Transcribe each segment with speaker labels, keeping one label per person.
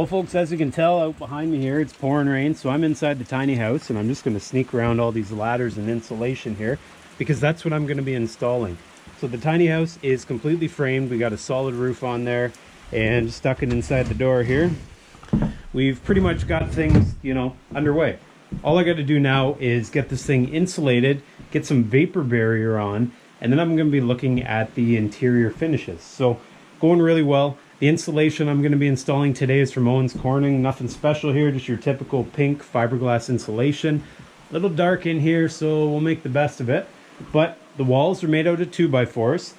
Speaker 1: Well folks, as you can tell out behind me here, it's pouring rain, so I'm inside the tiny house and I'm just going to sneak around all these ladders and insulation here because that's what I'm going to be installing. So the tiny house is completely framed. We got a solid roof on there and stuck it inside the door here. We've pretty much got things, underway. All I got to do now is get this thing insulated, get some vapor barrier on, and then I'm going to be looking at the interior finishes. So going really well. The insulation I'm going to be installing today is from Owens Corning. Nothing special here, just your typical pink fiberglass insulation. A little dark in here, so we'll make the best of it. But the walls are made out of 2x4s.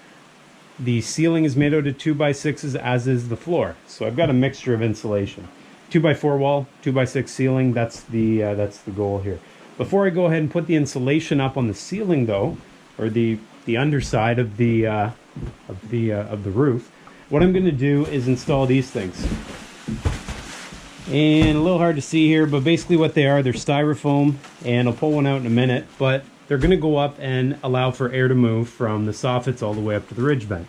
Speaker 1: The ceiling is made out of 2x6s, as is the floor. So I've got a mixture of insulation. 2x4 wall, 2x6 ceiling, that's the goal here. Before I go ahead and put the insulation up on the ceiling though, or the underside of the roof, what I'm going to do is install these things. And a little hard to see here, but basically what they are, they're styrofoam, and I'll pull one out in a minute, but they're going to go up and allow for air to move from the soffits all the way up to the ridge vent.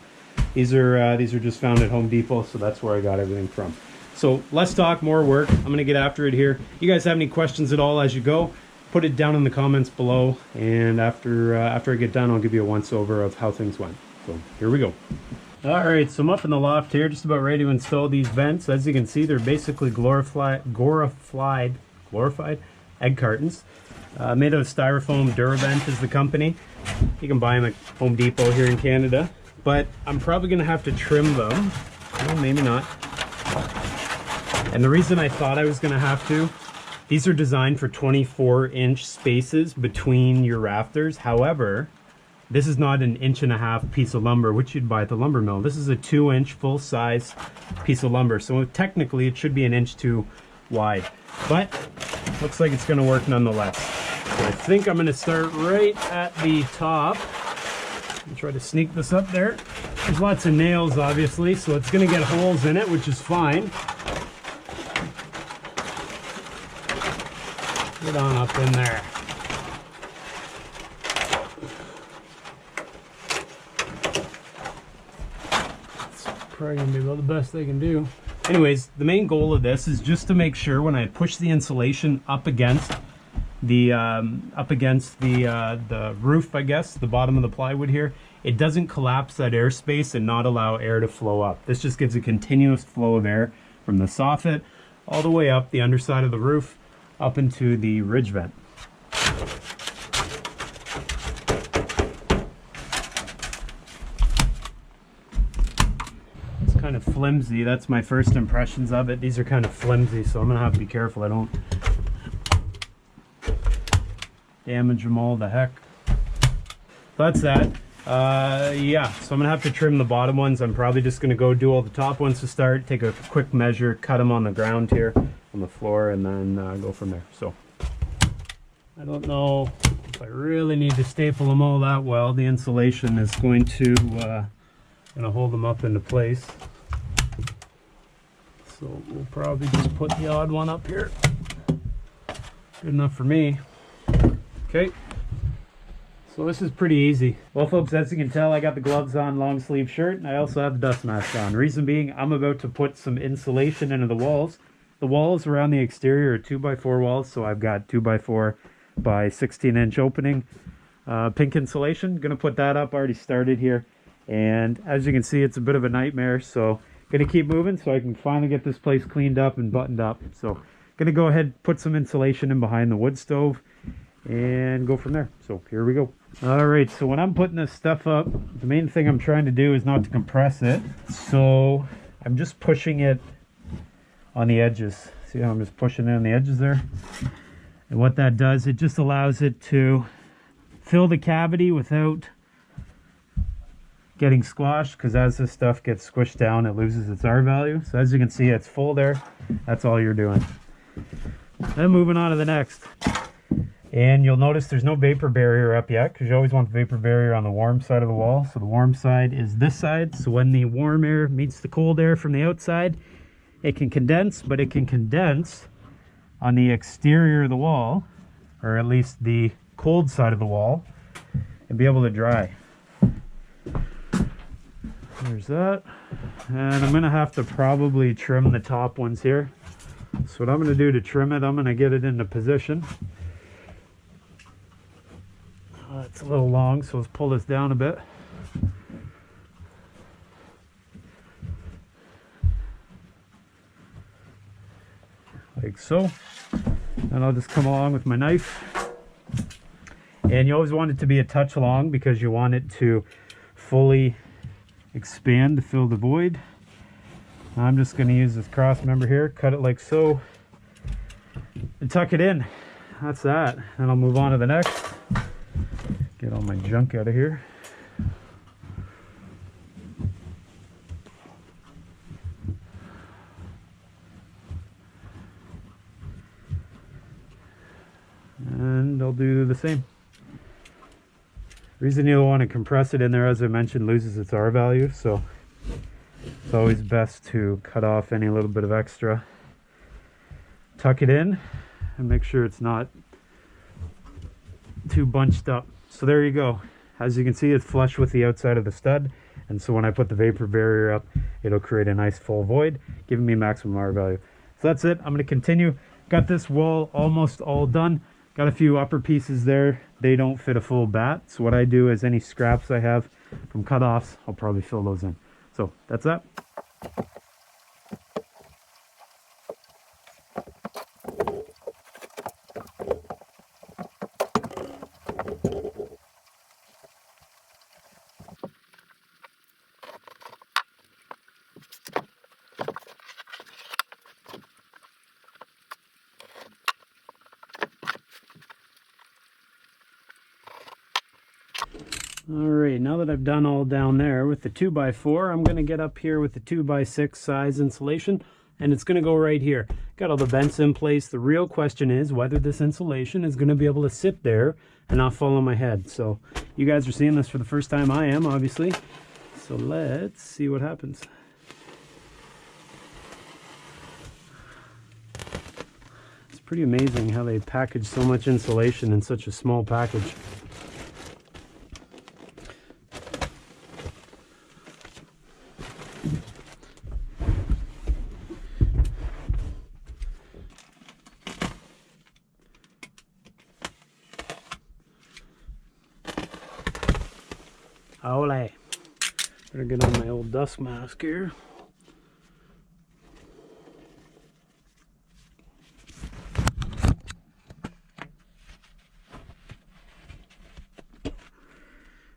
Speaker 1: These are just found at Home Depot, so that's where I got everything from. So less talk, more work. I'm going to get after it here. You guys have any questions at all as you go, put it down in the comments below, and after I get done, I'll give you a once-over of how things went. So here we go. Alright, so I'm up in the loft here, just about ready to install these vents. As you can see, they're basically glorified egg cartons. Made out of styrofoam. Duravent is the company. You can buy them at Home Depot here in Canada. But I'm probably going to have to trim them. Well, maybe not. And the reason I thought I was going to have to, these are designed for 24-inch spaces between your rafters. However, this is not an 1.5 inch piece of lumber, which you'd buy at the lumber mill. This is a 2-inch full-size piece of lumber. So technically it should be 1 inch too wide. But looks like it's going to work nonetheless. So I think I'm going to start right at the top. And try to sneak this up there. There's lots of nails obviously, so it's going to get holes in it, which is fine. Get on up in there. Probably gonna be about the best they can do. Anyways, the main goal of this is just to make sure when I push the insulation up against the roof, I guess, the bottom of the plywood here, it doesn't collapse that airspace and not allow air to flow up. This just gives a continuous flow of air from the soffit all the way up the underside of the roof up into the ridge vent. Kind of flimsy. That's my first impressions of it. These are kind of flimsy, so I'm gonna have to be careful I don't damage them all to heck. That's that. Yeah, so I'm gonna have to trim the bottom ones. I'm probably just gonna go do all the top ones to start, take a quick measure, cut them on the ground here on the floor, and then go from there. So I don't know if I really need to staple them all that well. The insulation is going to hold them up into place. So we'll probably just put the odd one up here. Good enough for me. Okay. So this is pretty easy. Well folks, as you can tell, I got the gloves on, long sleeve shirt, and I also have the dust mask on. Reason being, I'm about to put some insulation into the walls. The walls around the exterior are 2x4 walls, so I've got 2x4 by 16-inch opening. Pink insulation, gonna put that up, already started here. And as you can see, it's a bit of a nightmare, so gonna keep moving so I can finally get this place cleaned up and buttoned up. So gonna go ahead, put some insulation in behind the wood stove and go from there. So here we go. All right, so when I'm putting this stuff up, the main thing I'm trying to do is not to compress it. So I'm just pushing it on the edges. See how I'm just pushing it on the edges there? And what that does, it just allows it to fill the cavity without getting squashed, because as this stuff gets squished down, it loses its R value. So as you can see, it's full there. That's all you're doing. Then moving on to the next. And you'll notice there's no vapor barrier up yet, because you always want the vapor barrier on the warm side of the wall. So the warm side is this side. So when the warm air meets the cold air from the outside, it can condense, but it can condense on the exterior of the wall, or at least the cold side of the wall, and be able to dry. There's that. And I'm gonna have to probably trim the top ones here. So what I'm going to do to trim it, I'm going to get it into position. It's a little long, so let's pull this down a bit. Like so. And I'll just come along with my knife. And you always want it to be a touch long because you want it to fully expand to fill the void. I'm just going to use this cross member here, cut it like so, and tuck it in. That's that. And I'll move on to the next. Get all my junk out of here. And I'll do the same. The reason you'll want to compress it in there, as I mentioned, loses its R value, so it's always best to cut off any little bit of extra. Tuck it in and make sure it's not too bunched up. So there you go. As you can see, it's flush with the outside of the stud, and so when I put the vapor barrier up, it'll create a nice full void, giving me maximum R value. So that's it. I'm going to continue. Got this wall almost all done. Got a few upper pieces there. They don't fit a full bat. So what I do is any scraps I have from cut-offs, I'll probably fill those in. So that's that. Alright, now that I've done all down there with the 2x4, I'm going to get up here with the 2x6 size insulation, and it's going to go right here. Got all the vents in place. The real question is whether this insulation is going to be able to sit there and not fall on my head. So you guys are seeing this for the first time. I am, obviously. So let's see what happens. It's pretty amazing how they package so much insulation in such a small package. Ole. Better get on my old dust mask here.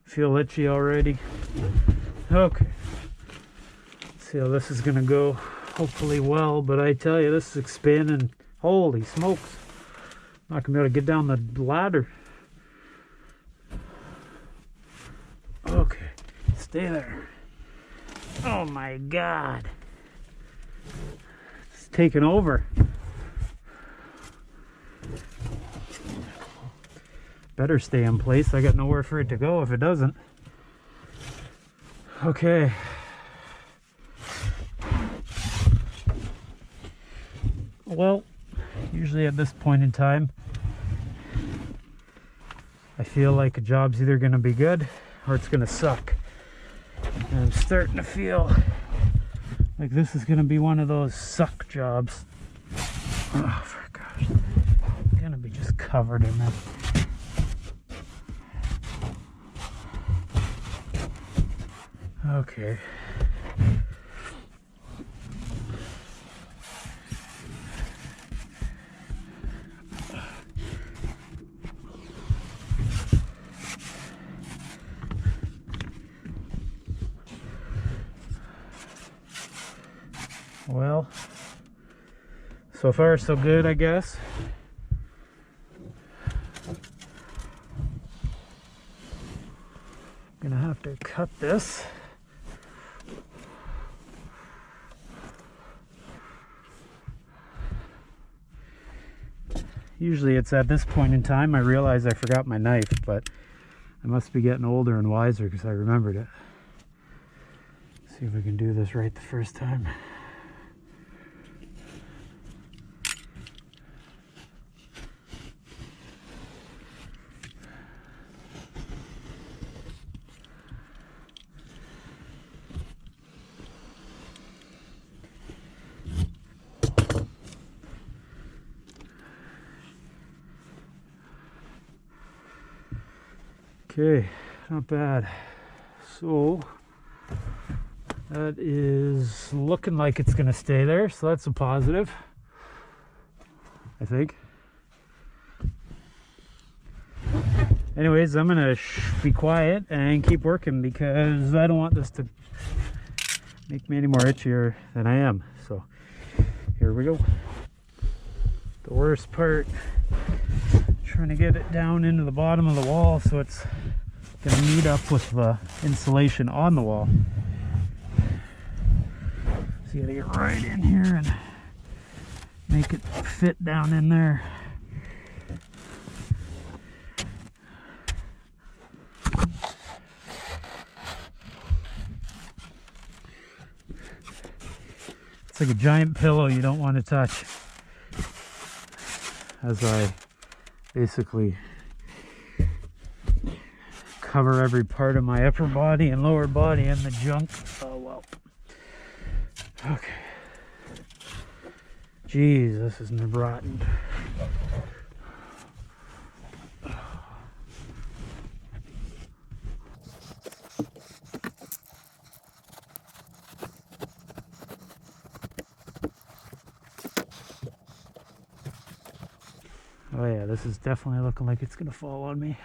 Speaker 1: Feel itchy already. Okay. Let's see how this is gonna go. Hopefully well, but I tell you, this is expanding. Holy smokes. I'm not gonna be able to get down the ladder. Okay, stay there. Oh my God. It's taking over. Better stay in place. I got nowhere for it to go if it doesn't. Okay. Well, usually at this point in time, I feel like a job's either going to be good or it's going to suck. And I'm starting to feel like this is going to be one of those suck jobs. Oh, for gosh. I'm going to be just covered in them. Okay. Well, so far so good, I guess. I'm gonna have to cut this. Usually it's at this point in time I realize I forgot my knife, but I must be getting older and wiser because I remembered it. See if we can do this right the first time. Okay, not bad. So that is looking like it's gonna stay there, so that's a positive, I think. Anyways, I'm gonna be quiet and keep working because I don't want this to make me any more itchier than I am. So here we go. The worst part, trying to get it down into the bottom of the wall so it's gonna meet up with the insulation on the wall. So you gotta get right in here and make it fit down in there. It's like a giant pillow you don't want to touch, as I basically cover every part of my upper body and lower body and the junk. Oh well. Okay. Jeez, this is rotten. Oh yeah, this is definitely looking like it's gonna fall on me.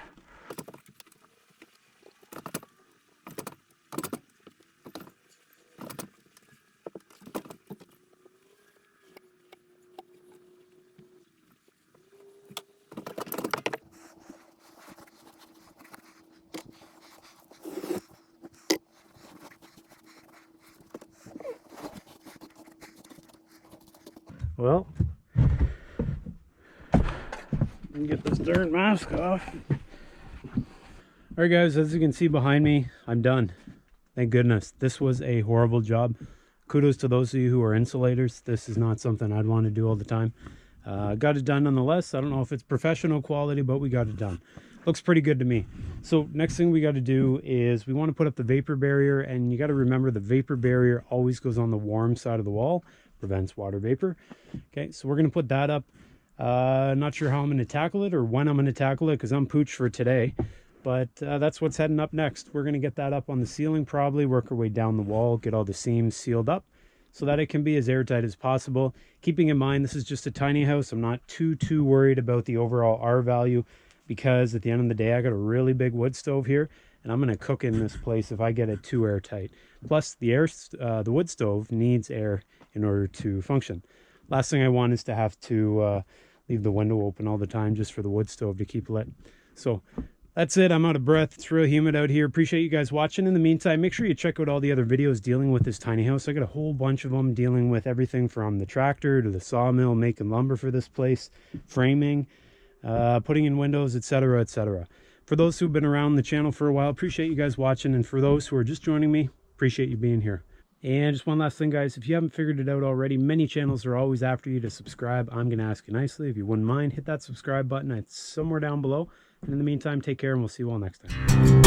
Speaker 1: Well, let me get this darn mask off. Alright guys, as you can see behind me, I'm done. Thank goodness. This was a horrible job. Kudos to those of you who are insulators. This is not something I'd want to do all the time. Got it done nonetheless. I don't know if it's professional quality, but we got it done. Looks pretty good to me. So next thing we got to do is we want to put up the vapor barrier, and you got to remember the vapor barrier always goes on the warm side of the wall. Prevents water vapor. Okay, so we're going to put that up. Not sure how I'm going to tackle it or when I'm going to tackle it because I'm pooched for today. But that's what's heading up next. We're going to get that up on the ceiling probably, work our way down the wall, get all the seams sealed up so that it can be as airtight as possible. Keeping in mind this is just a tiny house. I'm not too worried about the overall R value because at the end of the day I got a really big wood stove here and I'm going to cook in this place if I get it too airtight. Plus the wood stove needs air in order to function. Last thing I want is to have to leave the window open all the time just for the wood stove to keep lit. So that's it. I'm out of breath. It's real humid out here. Appreciate you guys watching. In the meantime, make sure you check out all the other videos dealing with this tiny house. I got a whole bunch of them dealing with everything from the tractor to the sawmill, making lumber for this place, framing, putting in windows, etc., etc. For those who've been around the channel for a while, appreciate you guys watching. And for those who are just joining me, appreciate you being here. And just one last thing, guys, if you haven't figured it out already, many channels are always after you to subscribe. I'm going to ask you nicely, if you wouldn't mind, hit that subscribe button. It's somewhere down below. And in the meantime, take care and we'll see you all next time.